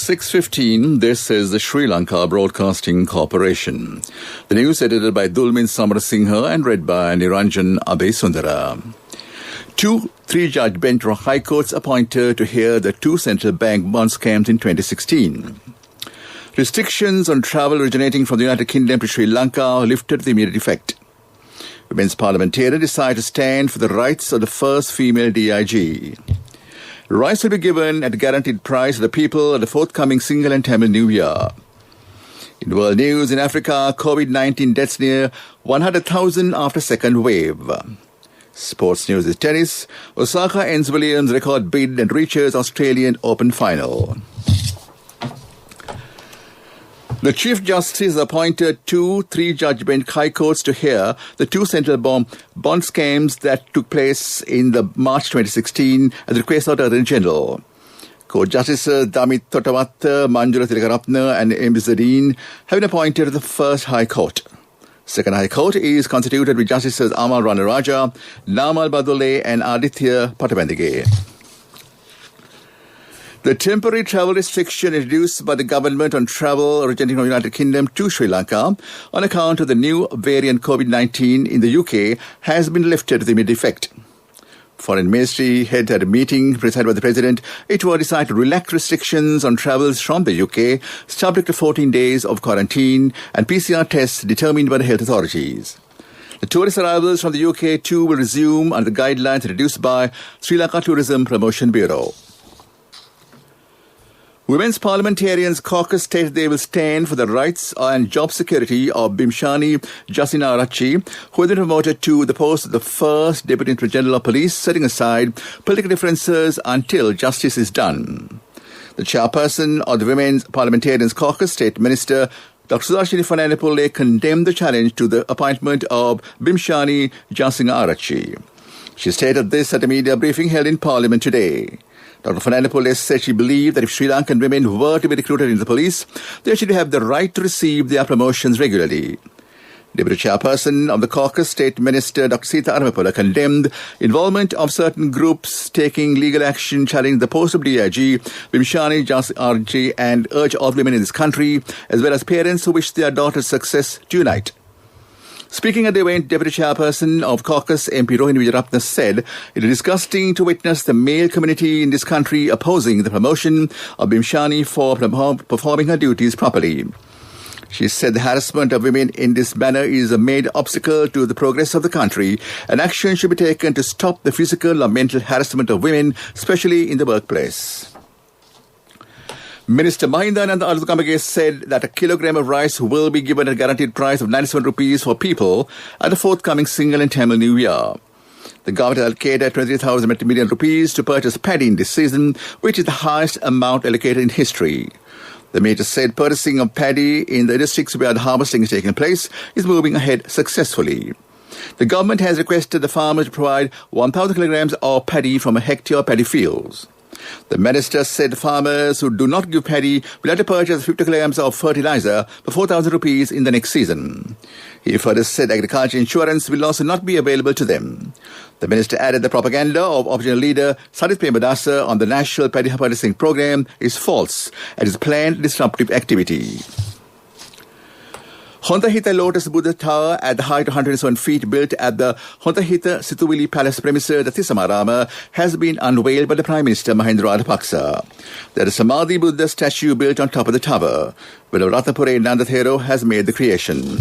6:15, this is the Sri Lanka Broadcasting Corporation. The news edited by Dulmin Samarasinghe and read by Niranjan Abesundara. 2 3-judge bench of High Courts appointed to hear the 2 central bank bond scams in 2016. Restrictions on travel originating from the United Kingdom to Sri Lanka lifted with immediate effect. Women's parliamentarian decided to stand for the rights of the first female DIG. Rice will be given at a guaranteed price to the people at the forthcoming Single and Tamil New Year. In world news, in Africa, COVID-19 deaths near 100,000 after second wave. Sports news is tennis. Osaka ends Williams' record bid and reaches Australian Open final. The Chief Justice appointed 2 3-judge bench High Courts to hear the 2 central bond scams that took place in the March 2016 at the request of the Attorney General. Court Justices Damit Thottawatha, Manjula Tilakaratne and M. Zadine have been appointed to the first High Court. Second High Court is constituted with Justices Amal Ranaraja, Namal Badole and Aditya Pattabandige. The temporary travel restriction introduced by the government on travel originating from the United Kingdom to Sri Lanka on account of the new variant COVID-19 in the UK has been lifted with immediate effect. Foreign Ministry head at a meeting presided by the President, it was decided to relax restrictions on travels from the UK, subject to 14 days of quarantine and PCR tests determined by the health authorities. The tourist arrivals from the UK too will resume under the guidelines introduced by Sri Lanka Tourism Promotion Bureau. Women's Parliamentarians Caucus stated they will stand for the rights and job security of Bimshani Jasina Arachi, who has been promoted to the post of the first Deputy Inspector General of Police, setting aside political differences until justice is done. The chairperson of the Women's Parliamentarians Caucus, State Minister Dr. Sudhashini Fernandes condemned the challenge to the appointment of Bimshani Jasina Arachi. She stated this at a media briefing held in Parliament today. Dr. Fernandes said she believed that if Sri Lankan women were to be recruited into the police, they should have the right to receive their promotions regularly. Deputy Chairperson of the Caucus, State Minister Dr. Sita Aramapola condemned involvement of certain groups taking legal action challenging the post of DIG, Bimshani RG, and urged all women in this country, as well as parents who wish their daughter's success, to unite. Speaking at the event, Deputy Chairperson of Caucus, MP Rohini Vijayaratne, said it is disgusting to witness the male community in this country opposing the promotion of Bimshani for performing her duties properly. She said the harassment of women in this manner is a major obstacle to the progress of the country, and action should be taken to stop the physical or mental harassment of women, especially in the workplace. Minister Mahindananda Aluthukambage said that a kilogram of rice will be given at a guaranteed price of 97 rupees for people at the forthcoming Single and Tamil New Year. The government allocated 23,000 million rupees to purchase paddy in this season, which is the highest amount allocated in history. The minister said purchasing of paddy in the districts where the harvesting is taking place is moving ahead successfully. The government has requested the farmers to provide 1,000 kilograms of paddy from a hectare of paddy fields. The minister said farmers who do not give paddy will have to purchase 50 kilograms of fertilizer for 4,000 rupees in the next season. He further said agriculture insurance will also not be available to them. The minister added the propaganda of opposition leader Sadith Premadasa on the National Paddy Purchasing Program is false and is planned disruptive activity. Hontahita Lotus Buddha Tower at the height of 107 feet built at the Hontahita Situvili Palace premises at Thisamarama has been unveiled by the Prime Minister Mahendra Rajapaksa. There is a Samadhi Buddha statue built on top of the tower, where Ratnapure Nandathero has made the creation.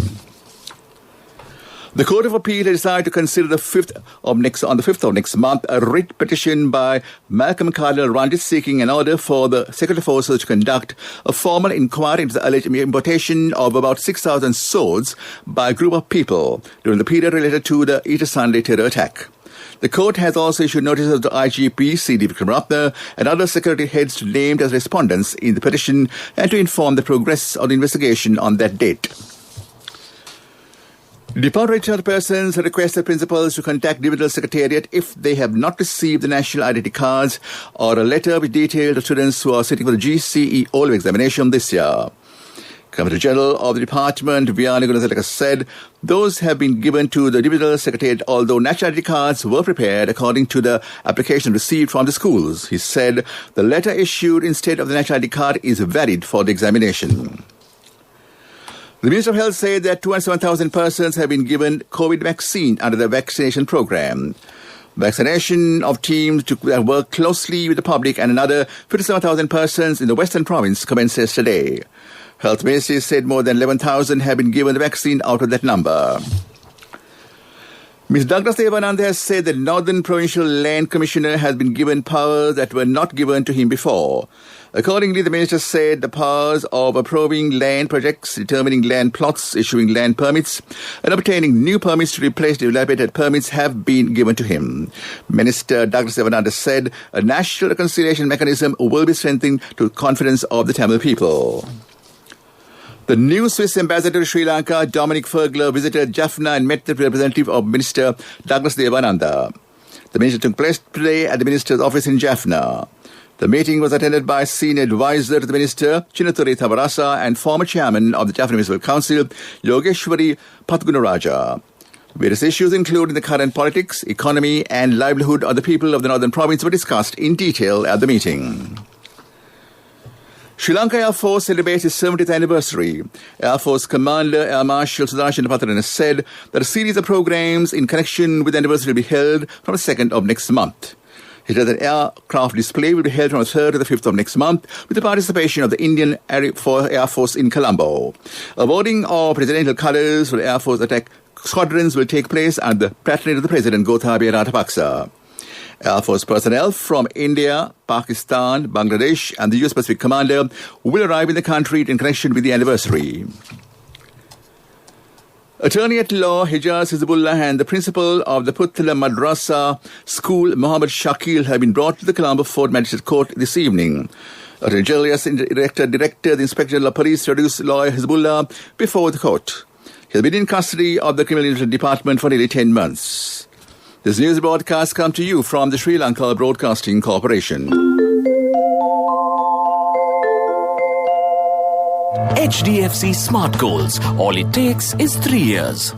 The Court of Appeal has decided to consider on the 5th of next month a writ petition by Malcolm Cardinal Ranjit seeking an order for the Secretary of Forces to conduct a formal inquiry into the alleged importation of about 6,000 swords by a group of people during the period related to the Easter Sunday terror attack. The court has also issued notices to IGP C.D. Vikramatne and other security heads named as respondents in the petition and to inform the progress of the investigation on that date. Department chairpersons requested principals to contact Divisional Secretariat if they have not received the national identity cards or a letter which detailed the students who are sitting for the GCE O-level examination this year. Commander General of the Department, Vianney Gunazaleka, said those have been given to the Divisional Secretariat, although nationality cards were prepared according to the application received from the schools. He said the letter issued instead of the nationality card is valid for the examination. The Minister of Health said that 207,000 persons have been given COVID vaccine under the vaccination program. Vaccination of teams to work closely with the public and another 57,000 persons in the Western Province commenced yesterday. Health Ministry said more than 11,000 have been given the vaccine out of that number. Ms. Douglas Devananda has said that Northern Provincial Land Commissioner has been given powers that were not given to him before. Accordingly, the Minister said the powers of approving land projects, determining land plots, issuing land permits, and obtaining new permits to replace dilapidated permits have been given to him. Minister Douglas Devananda said a national reconciliation mechanism will be strengthened to confidence of the Tamil people. The new Swiss ambassador to Sri Lanka, Dominic Fergler, visited Jaffna and met the representative of Minister Douglas Devananda. The meeting took place today at the minister's office in Jaffna. The meeting was attended by senior advisor to the minister, Chinnathuri Thavarasa, and former chairman of the Jaffna Municipal Council, Yogeshwari Patgunaraja. Various issues, including the current politics, economy, and livelihood of the people of the Northern Province, were discussed in detail at the meeting. Sri Lanka Air Force celebrates its 70th anniversary. Air Force Commander Air Marshal Sudarshan Patran said that a series of programs in connection with the anniversary will be held from the 2nd of next month. He said that aircraft display will be held from the 3rd to the 5th of next month with the participation of the Indian Air Force in Colombo. Awarding of presidential colours for the Air Force attack squadrons will take place at the patronage of the President Gotabaya Rajapaksa. Air Force personnel from India, Pakistan, Bangladesh and the US Pacific Commander will arrive in the country in connection with the anniversary. Attorney at Law Hijaz Hizbullah and the principal of the Puttala Madrasa School, Mohammed Shakil, have been brought to the Colombo Fort Magistrate Court this evening. Attorney General directed the Inspector General of Police to introduce lawyer Hizbullah before the court. He has been in custody of the Criminal Justice Department for nearly 10 months. This news broadcast comes to you from the Sri Lanka Broadcasting Corporation. HDFC Smart Goals. All it takes is 3 years.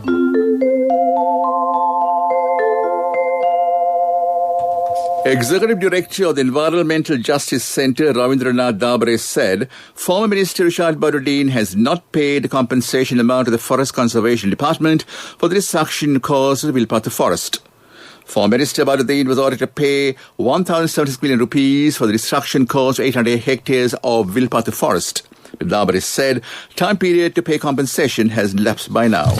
Executive Director of the Environmental Justice Centre, Ravindranath Dabre, said former Minister Rishad Baduddin has not paid the compensation amount to the Forest Conservation Department for the destruction caused to the Vilpattu forest. Former Minister Baduddin was ordered to pay 1,076 million rupees for the destruction caused to 800 hectares of Vilpattu forest. The Dabre said time period to pay compensation has lapsed by now.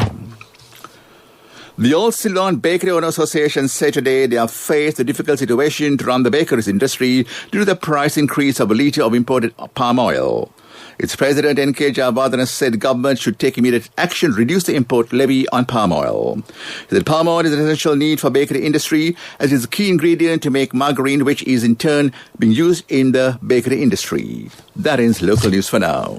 The All Ceylon Bakery Owner Association said today they have faced a difficult situation to run the bakeries industry due to the price increase of a litre of imported palm oil. Its president, N.K. Javadana, said government should take immediate action to reduce the import levy on palm oil. He said palm oil is an essential need for bakery industry as it is a key ingredient to make margarine, which is in turn being used in the bakery industry. That ends local news for now.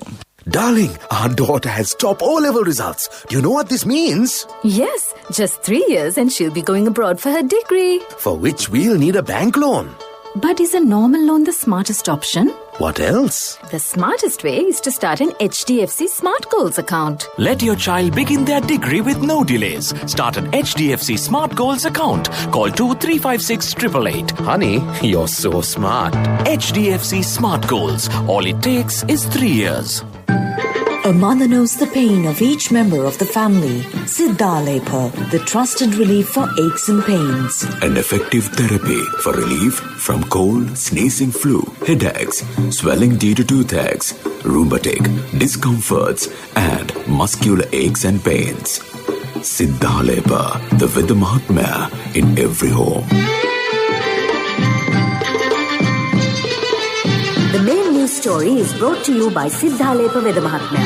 Darling, our daughter has top O-level results. Do you know what this means? Yes, just 3 years and she'll be going abroad for her degree. For which we'll need a bank loan. But is a normal loan the smartest option? What else? The smartest way is to start an HDFC Smart Goals account. Let your child begin their degree with no delays. Start an HDFC Smart Goals account. Call 2356 888. Honey, you're so smart. HDFC Smart Goals. All it takes is 3 years. A mother knows the pain of each member of the family. Siddhalepa, the trusted relief for aches and pains. An effective therapy for relief from cold, sneezing, flu, headaches, swelling due to toothaches, rheumatic, discomforts, and muscular aches and pains. Siddhalepa, the Vedha Mahatmya in every home. The main news story is brought to you by Siddhalepa Vedha Mahatmya.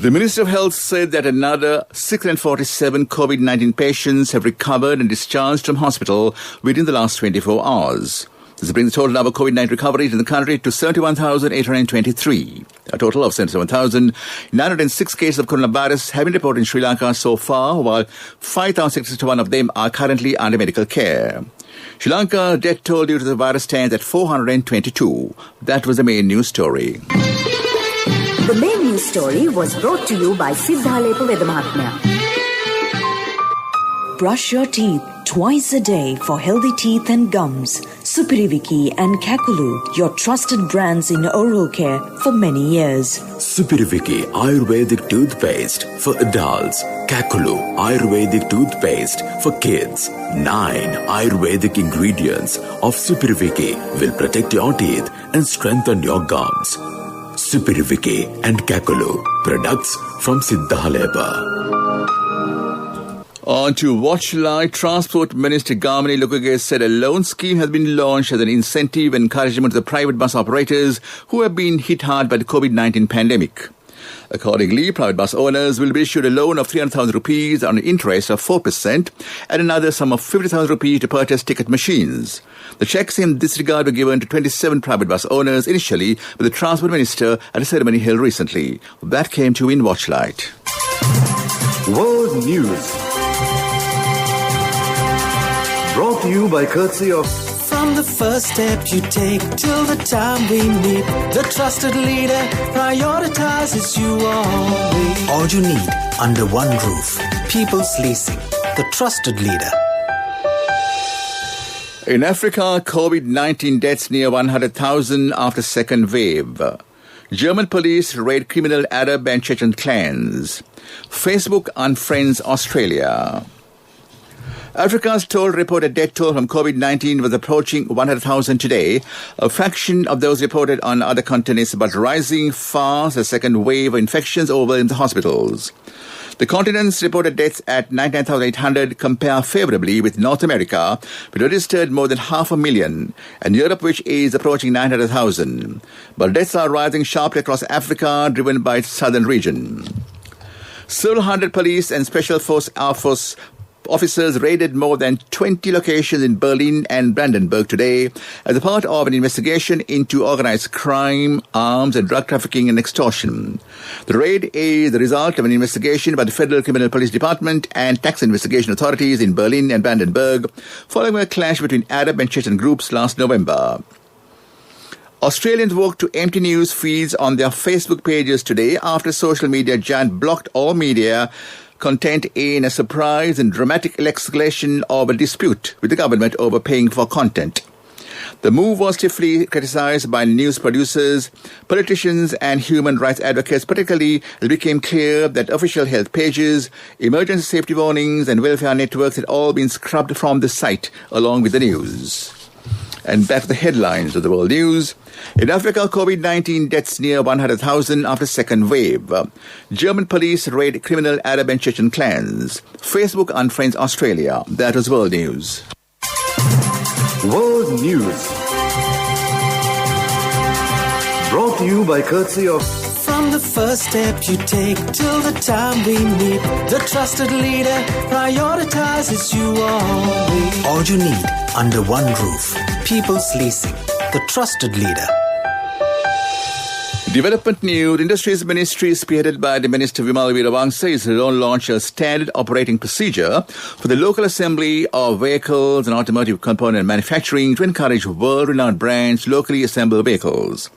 The Minister of Health said that another 647 COVID-19 patients have recovered and discharged from hospital within the last 24 hours. This brings the total number of COVID-19 recoveries in the country to 71,823. A total of 77,906 cases of coronavirus have been reported in Sri Lanka so far, while 5,661 of them are currently under medical care. Sri Lanka death toll due to the virus stands at 422. That was the main news story. The main news story was brought to you by Siddhalepa Vedamahatmya. Brush your teeth twice a day for healthy teeth and gums. Supiriviki and Kakulu, your trusted brands in oral care for many years. Supiriviki Ayurvedic toothpaste for adults. Kakulu Ayurvedic toothpaste for kids. 9 Ayurvedic ingredients of Supiriviki will protect your teeth and strengthen your gums. Supiriviki and Kakulu, products from Siddhalepa. On to Watchlight, Transport Minister Gamini Lukage said a loan scheme has been launched as an incentive and encouragement to the private bus operators who have been hit hard by the COVID-19 pandemic. Accordingly, private bus owners will be issued a loan of 300,000 rupees on an interest of 4% and another sum of 50,000 rupees to purchase ticket machines. The cheques in this regard were given to 27 private bus owners initially by the Transport Minister at a ceremony held recently. That came to in Watchlight. World News. Brought to you by courtesy of... From the first step you take till the time we meet, the trusted leader prioritizes you always. All you need under one roof. People's Leasing, the trusted leader. In Africa, COVID-19 deaths near 100,000 after second wave. German police raid criminal Arab and Chechen clans. Facebook unfriends Australia. Africa's total reported death toll from COVID-19 was approaching 100,000 today, a fraction of those reported on other continents, but rising fast as second wave of infections overwhelmed the hospitals. The continent's reported deaths at 99,800 compare favorably with North America, which registered more than 500,000, and Europe, which is approaching 900,000. But deaths are rising sharply across Africa, driven by its southern region. Several hundred police and Special Force Air Force officers raided more than 20 locations in Berlin and Brandenburg today as a part of an investigation into organized crime, arms and drug trafficking and extortion. The raid is the result of an investigation by the Federal Criminal Police Department and tax investigation authorities in Berlin and Brandenburg following a clash between Arab and Chechen groups last November. Australians woke to empty news feeds on their Facebook pages today after social media giant blocked all media content in a surprise and dramatic escalation of a dispute with the government over paying for content. The move was stiffly criticized by news producers, politicians and human rights advocates, particularly as it became clear that official health pages, emergency safety warnings and welfare networks had all been scrubbed from the site along with the news. And back to the headlines of the world news. In Africa, COVID-19 deaths near 100,000 after second wave. German police raid criminal Arab and Chechen clans. Facebook unfriends Australia. That was world news. World News. Brought to you by courtesy of... From the first step you take till the time we meet, the trusted leader prioritizes you always. All you need under one roof. People's Leasing, the trusted leader. Development News. Industries Ministry, spearheaded by the Minister Vimal Veeravangsa, is to launch a standard operating procedure for the local assembly of vehicles and automotive component manufacturing to encourage world-renowned brands to locally assemble vehicles.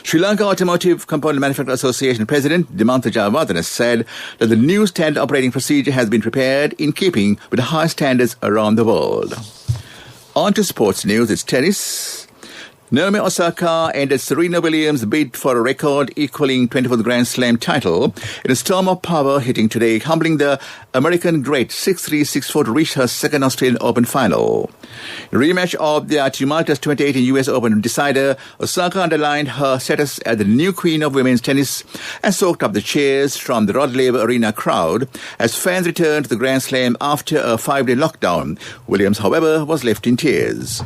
Sri Lanka Automotive Component Manufacturers Association President Dimantha Jayawardena said that the new standard operating procedure has been prepared in keeping with the high standards around the world. On to sports news. It's tennis. Naomi Osaka ended Serena Williams' bid for a record equaling 24th Grand Slam title in a storm of power hitting today, humbling the American great 6-3, 6-4 to reach her second Australian Open final. In a rematch of their tumultuous 2018 US Open decider, Osaka underlined her status as the new queen of women's tennis and soaked up the cheers from the Rod Laver Arena crowd as fans returned to the Grand Slam after a 5-day lockdown. Williams, however, was left in tears.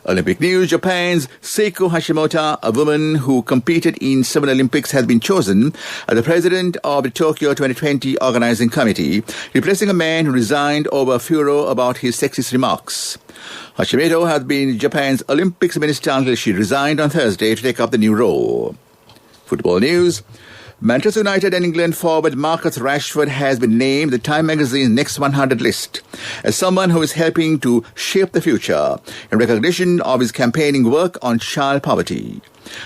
Olympic news. Japan's Seiko Hashimoto, a woman who competed in 7 Olympics, has been chosen as the president of the Tokyo 2020 organizing committee, replacing a man who resigned over furor about his sexist remarks. Hashimoto has been Japan's Olympics minister until she resigned on Thursday to take up the new role. Football news. Manchester United and England forward Marcus Rashford has been named the Time magazine's Next 100 list as someone who is helping to shape the future in recognition of his campaigning work on child poverty.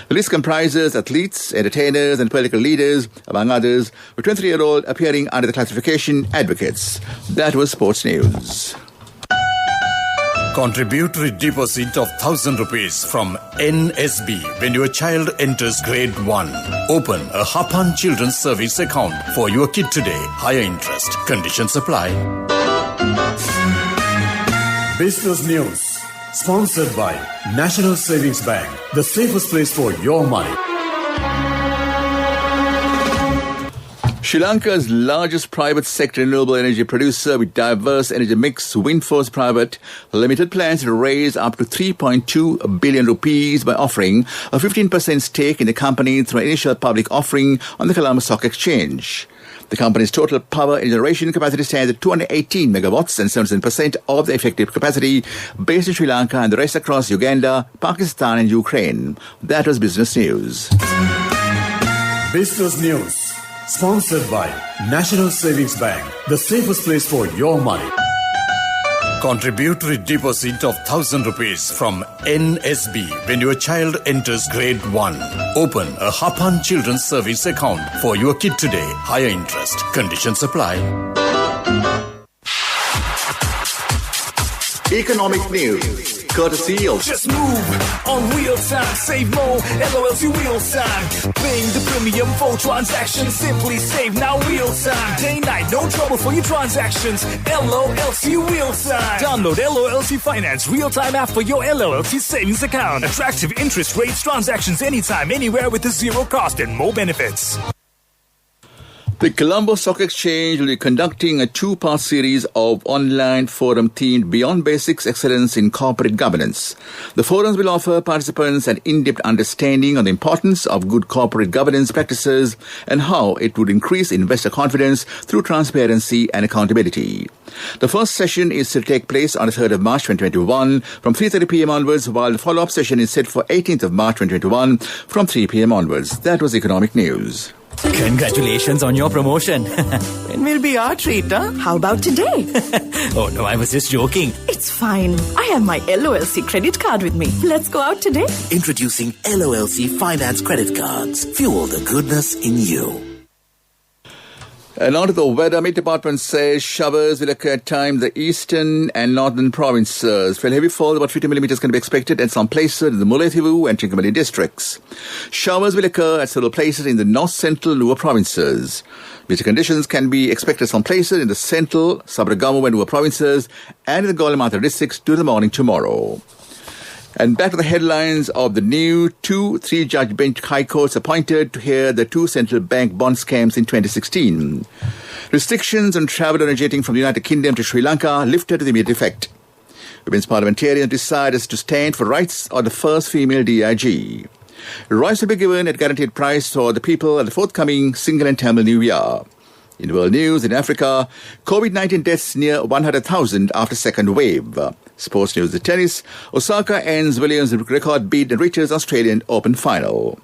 The list comprises athletes, entertainers and political leaders, among others, with 23-year-old appearing under the classification advocates. That was Sports News. Contributory deposit of 1,000 rupees from NSB when your child enters grade 1. Open a Hapan Children's Service account for your kid today. Higher interest. Conditions apply. Business News. Sponsored by National Savings Bank. The safest place for your money. Sri Lanka's largest private sector renewable energy producer with diverse energy mix, Windforce Private Limited, plans to raise up to 3.2 billion rupees by offering a 15% stake in the company through an initial public offering on the Colombo Stock Exchange. The company's total power generation capacity stands at 218 megawatts and 77% of the effective capacity based in Sri Lanka and the rest across Uganda, Pakistan and Ukraine. That was Business News. Business News. Sponsored by National Savings Bank. The safest place for your money. Contributory deposit of 1,000 rupees from NSB when your child enters grade 1. Open a Hapan Children's Service account for your kid today. Higher interest. Conditions apply. Economic news. Courtesy of Just move on real time, save more, LOLC real time. Paying the premium for transactions, simply save now real time. Day night, no trouble for your transactions. LOLC real time. Download LOLC Finance real time app for your LOLC savings account. Attractive interest rates, transactions anytime, anywhere with a zero cost and more benefits. The Colombo Stock Exchange will be conducting a two-part series of online forum themed Beyond Basics Excellence in Corporate Governance. The forums will offer participants an in-depth understanding on the importance of good corporate governance practices and how it would increase investor confidence through transparency and accountability. The first session is to take place on the 3rd of March 2021 from 3:30 p.m. onwards, while the follow-up session is set for 18th of March 2021 from 3 p.m. onwards. That was Economic News. Congratulations on your promotion. It will be our treat, huh? How about today? Oh, no, I was just joking. It's fine. I have my LOLC credit card with me. Let's go out today. Introducing LOLC Finance Credit Cards. Fuel the goodness in you. And on to the weather. Met Department says showers will occur at times the eastern and northern provinces. For heavy fall, about 50 millimeters can be expected at some places in the Mullaitivu and Trincomalee districts. Showers will occur at several places in the north-central Nuwa provinces. Winter conditions can be expected at some places in the central, Sabaragamu and Nuwa provinces and in the Golomantha districts during the morning tomorrow. And back to the headlines of the new 2-3-judge bench high courts appointed to hear the two central bank bond scams in 2016. Restrictions on travel originating from the United Kingdom to Sri Lanka lifted to the immediate effect. Women's parliamentarians decided to stand for rights of the first female DIG. Rights will be given at guaranteed price for the people at the forthcoming Single and Tamil New Year. In world news, in Africa, COVID-19 deaths near 100,000 after second wave. Sports news, the tennis. Osaka ends Williams' record beat and reaches Australian Open final.